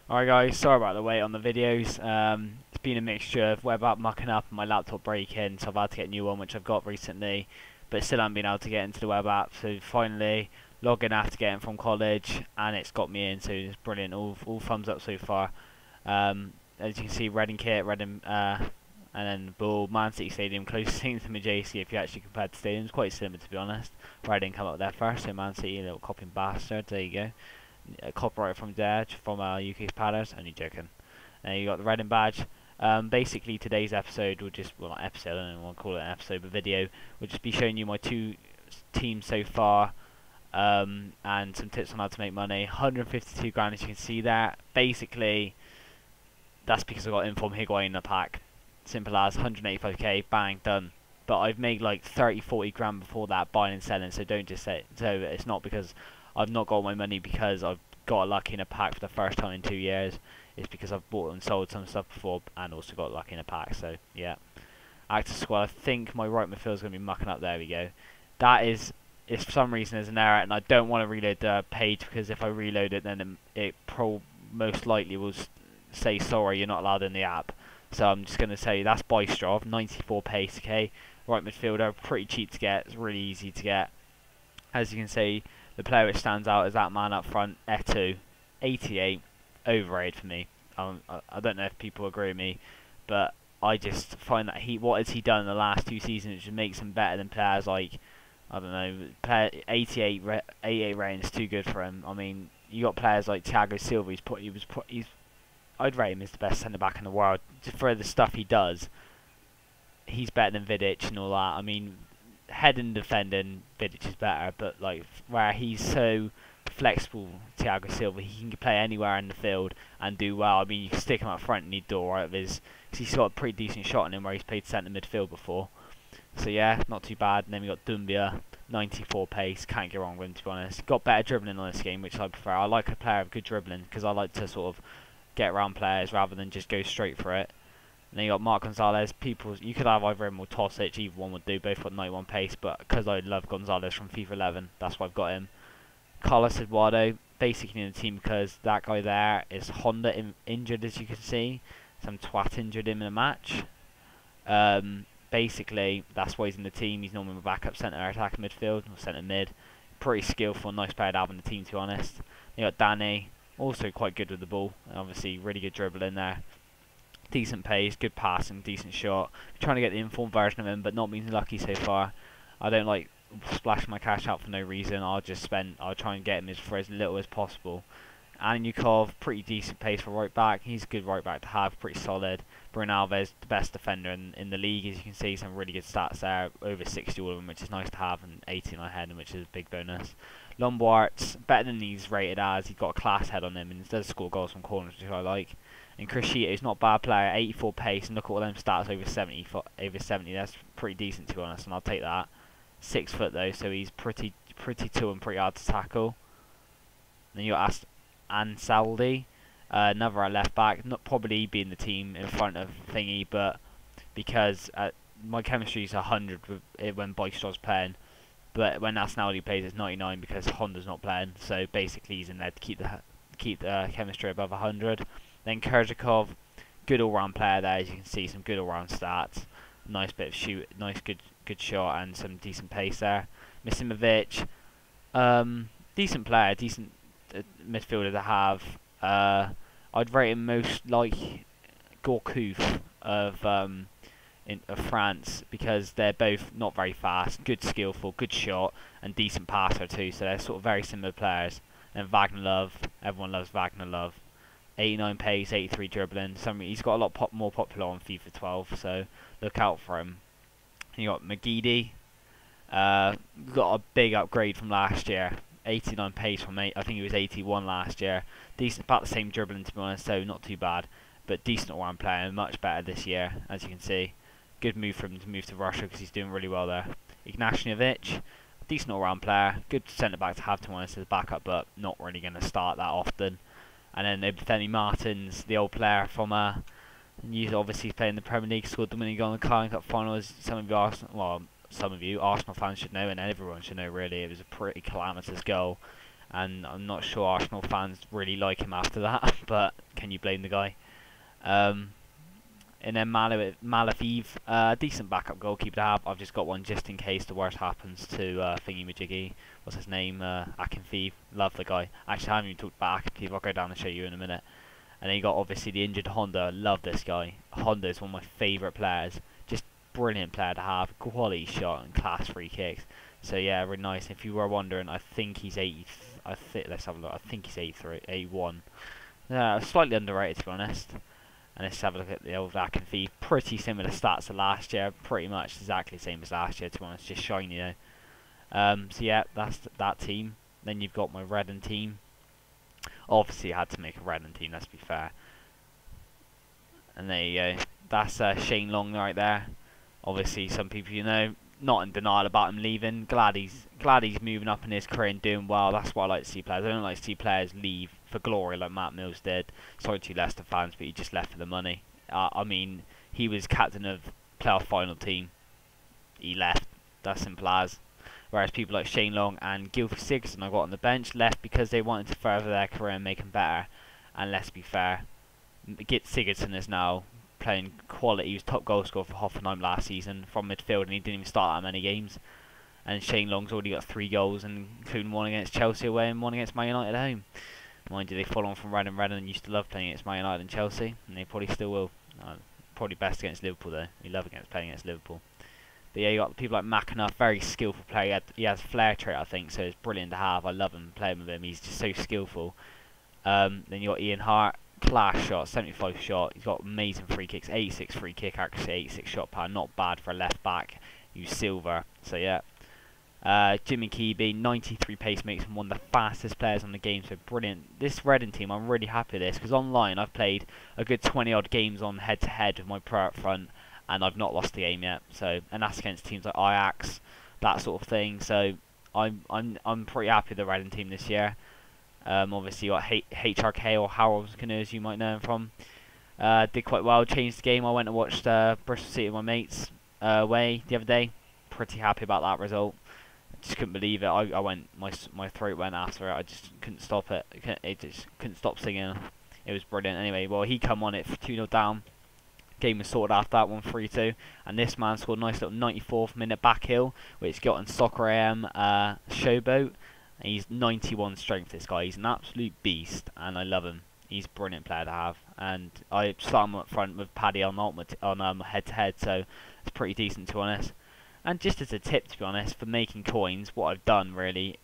Alright guys, sorry about the wait on the videos. It's been a mixture of web app mucking up and my laptop breaking, so I've had to get a new one which I've got recently, but still haven't been able to get into the web app. So finally, logging after getting from college, and it's got me in, so it's brilliant. All thumbs up so far. As you can see, Reading kit, Reading, and then the ball, Man City Stadium, closest thing to my JC if you actually compare the stadiums. Quite similar to be honest. Reading come up there first, so Man City, a little copying bastard. There you go. Copyright from there, from UK Palace, only joking. And you got the Reading badge. Basically today's episode will just, well not episode, I don't want to call it an episode, but video, will just be showing you my two teams so far, and some tips on how to make money. 152 grand as you can see there. Basically, that's because I got Inform Higuain in the pack. Simple as 185k, bang, done. But I've made like 30-40 grand before that buying and selling, so don't just say, so it's not because I've not got my money because I've got lucky in a pack for the first time in 2 years. It's because I've bought and sold some stuff before and also got lucky in a pack. So yeah, active squad. I think my right midfield is going to be mucking up. There we go. That is, if for some reason there's an error, and I don't want to reload the page because if I reload it, then it most likely will say sorry, you're not allowed in the app. So I'm just going to say that's Bystrov, 94 pace. Okay, right midfielder, pretty cheap to get. It's really easy to get. As you can see, the player which stands out is that man up front, eto'o, 88, overrated for me. I don't know if people agree with me, but I just find that what has he done in the last 2 seasons which makes him better than players like, I don't know, 88 rating is too good for him. I mean, you got players like Thiago Silva. I'd rate him as the best centre back in the world just for the stuff he does. He's better than Vidic and all that. I mean, heading defending, Vidic is better, but like where he's so flexible, Thiago Silva, he can play anywhere in the field and do well. I mean, you can stick him up front and he'd do alright with his, because he's got a pretty decent shot on him where he's played centre midfield before. So yeah, not too bad. And then we got Dumbia, 94 pace, can't get wrong with him to be honest. Got better dribbling on this game, which I prefer. I like a player of good dribbling because I like to sort of get around players rather than just go straight for it. And then you got Mark Gonzalez. You could have either him or Tosic, either one would do. Both got 91 pace, but because I love Gonzalez from FIFA 11, that's why I've got him. Carlos Eduardo, basically in the team because that guy there is Honda injured, as you can see. Some twat injured him in a match. Basically, that's why he's in the team. He's normally a backup centre attack midfield, or centre mid. Pretty skillful, nice player to have in the team, to be honest. You got Danny, also quite good with the ball. Obviously, really good dribble in there. Decent pace, good passing, decent shot. Trying to get the informed version of him, but not being lucky so far. I don't like splashing my cash out for no reason. I'll try and get him for as little as possible. Anyukov, pretty decent pace for right back. He's a good right back to have, pretty solid. Bruno Alves, the best defender in the league, as you can see, some really good stats there, over 60 all of them, which is nice to have, and 18 on head, which is a big bonus. Lombards, better than he's rated as. He's got a class head on him, and he does score goals from corners, which I like. And Crescito is not a bad player, 84 pace, and look at all them stats, over 70. That's pretty decent to be honest, and I'll take that. 6 foot though, so he's pretty tall and pretty hard to tackle. Then you got Ansaldi, another at left back, not probably be in the team in front of Thingy, but because my chemistry is 100 with it when Bystrov's playing, but when Ansaldi plays it's 99 because Honda's not playing. So basically he's in there to keep the chemistry above 100. Then Kurzakov, good all-round player there, as you can see, some good all-round stats. Nice bit of shoot, nice good shot, and some decent pace there. Misimovic, decent player, decent midfielder to have. I'd rate him most like Gourcuff of France because they're both not very fast, good skillful, good shot, and decent passer too. So they're sort of very similar players. And Wagner Love, everyone loves Wagner Love. 89 pace, 83 dribbling. He's got a lot more popular on FIFA 12, so look out for him. You got McGeady, got a big upgrade from last year. 89 pace from I think he was 81 last year. Decent, about the same dribbling to be honest, so not too bad. But decent all-round player, and much better this year, as you can see. Good move for him to move to Russia because he's doing really well there. Ignashevich, decent all-round player, good centre back to have to be honest as a backup, but not really going to start that often. And then Benny Martins, the old player from he's obviously playing the Premier League, scored the winning goal in the Carling Cup final, as some of you Arsenal fans should know, and everyone should know really. It was a pretty calamitous goal. and I'm not sure Arsenal fans really like him after that. But can you blame the guy? Um, and then Malafiv, decent backup goalkeeper to have. I've just got one just in case the worst happens to Thingy Majiggy. What's his name? Akinfeev. Love the guy. Actually, I haven't even talked about Akinfeev. I'll go down and show you in a minute. And then you got obviously the injured Honda. I love this guy. Honda is one of my favourite players. Just brilliant player to have. Quality shot and class free kicks. So yeah, really nice. If you were wondering, I think he's 80. Let's have a look. I think he's 83, 81. Yeah, slightly underrated to be honest. And let's have a look at the old Akinfeev. Pretty similar stats to last year. Pretty much exactly the same as last year to be honest. Just shiny though. So yeah, that's that team. Then you've got my Redden team. Obviously, I had to make a Redden team. Let's be fair. And there you go. That's Shane Long right there. Obviously, some people not in denial about him leaving. Glad he's moving up in his career and doing well. That's what I like to see players. I don't like to see players leave for glory like Matt Mills did. Sorry to Leicester fans, but he just left for the money. I mean, he was captain of playoff final team. He left. That's simple as. Whereas people like Shane Long and Gylfi Sigurdsson I got on the bench left because they wanted to further their career and make them better. And let's be fair, Sigurdsson is now playing quality. He was top goal scorer for Hoffenheim last season from midfield, and he didn't even start that many games. And Shane Long's already got 3 goals, including one against Chelsea away and one against Man United at home. Mind you, they follow on from Redden and used to love playing against Man United and Chelsea, and they probably still will. Probably best against Liverpool though. We love playing against Liverpool. But yeah, you got people like McAnuff, very skillful player. He has flair trait, I think, so it's brilliant to have. I love him playing with him. He's just so skillful. Then you got Ian Hart, class shot, 75 shot. He's got amazing free kicks, 86 free kick accuracy, 86 shot power. Not bad for a left back. He's silver. So yeah. Jimmy Keeby, 93 pace, makes him one of the fastest players on the game, so brilliant. This Reading team, I'm really happy with this, because online I've played a good 20 odd games on head-to-head with my pro up front, and I've not lost the game yet. So, and that's against teams like Ajax, that sort of thing. So I'm pretty happy with the Reading team this year. Obviously you got HRK or Harold Canoe, as you might know him from. Did quite well, changed the game. I went and watched Bristol City with my mates away the other day. Pretty happy about that result. Just couldn't believe it. I went, my throat went after it. I just couldn't stop it. It just couldn't stop singing. It was brilliant. Anyway, well, he come on it for 2-0 down. Game was sorted after that one, 3-2. And this man scored a nice little 94th minute back heel, which got on Soccer AM Showboat. And he's 91 strength, this guy. He's an absolute beast, and I love him. He's a brilliant player to have. And I started him up front with Paddy on head-to-head, so it's pretty decent, to be honest. And just as a tip, to be honest, for making coins, what I've done really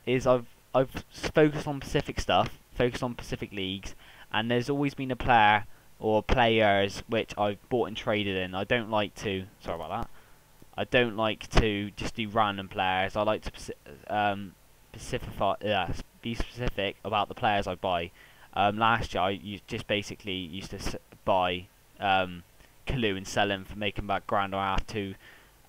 is I've focused on Pacific stuff, focused on Pacific leagues, and there's always been a player or players which I've bought and traded in. I don't like to, sorry about that, I don't like to just do random players. I like to be specific about the players I buy. Last year I just basically used to buy Kalu and sell him for making back grand or half two,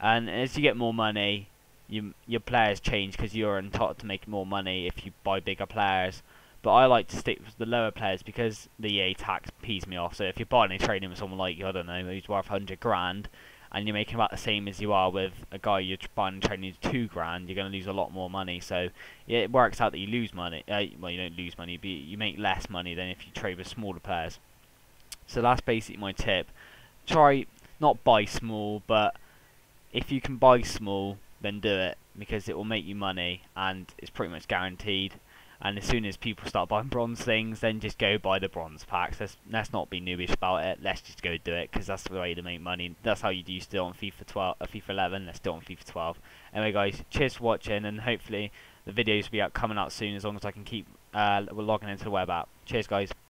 and as you get more money, your players change because you're entitled to make more money if you buy bigger players. But I like to stick with the lower players because the EA tax pees me off. So if you're buying and trading with someone like, I don't know, who's worth 100 grand, and you're making about the same as you are with a guy you're buying and trading who's 2 grand, you're going to lose a lot more money. So yeah, it works out that you lose money. Well, you don't lose money, but you make less money than if you trade with smaller players. So that's basically my tip. Try not buy small, but if you can buy small, then do it, because it will make you money and it's pretty much guaranteed. And as soon as people start buying bronze things, then just go buy the bronze packs. Let's not be noobish about it. Let's just go do it, because that's the way to make money. That's how you do still on FIFA 12, FIFA 11. Let's do it on FIFA 12. Anyway, guys, cheers for watching, and hopefully the videos will be coming out soon, as long as I can keep logging into the web app. Cheers, guys.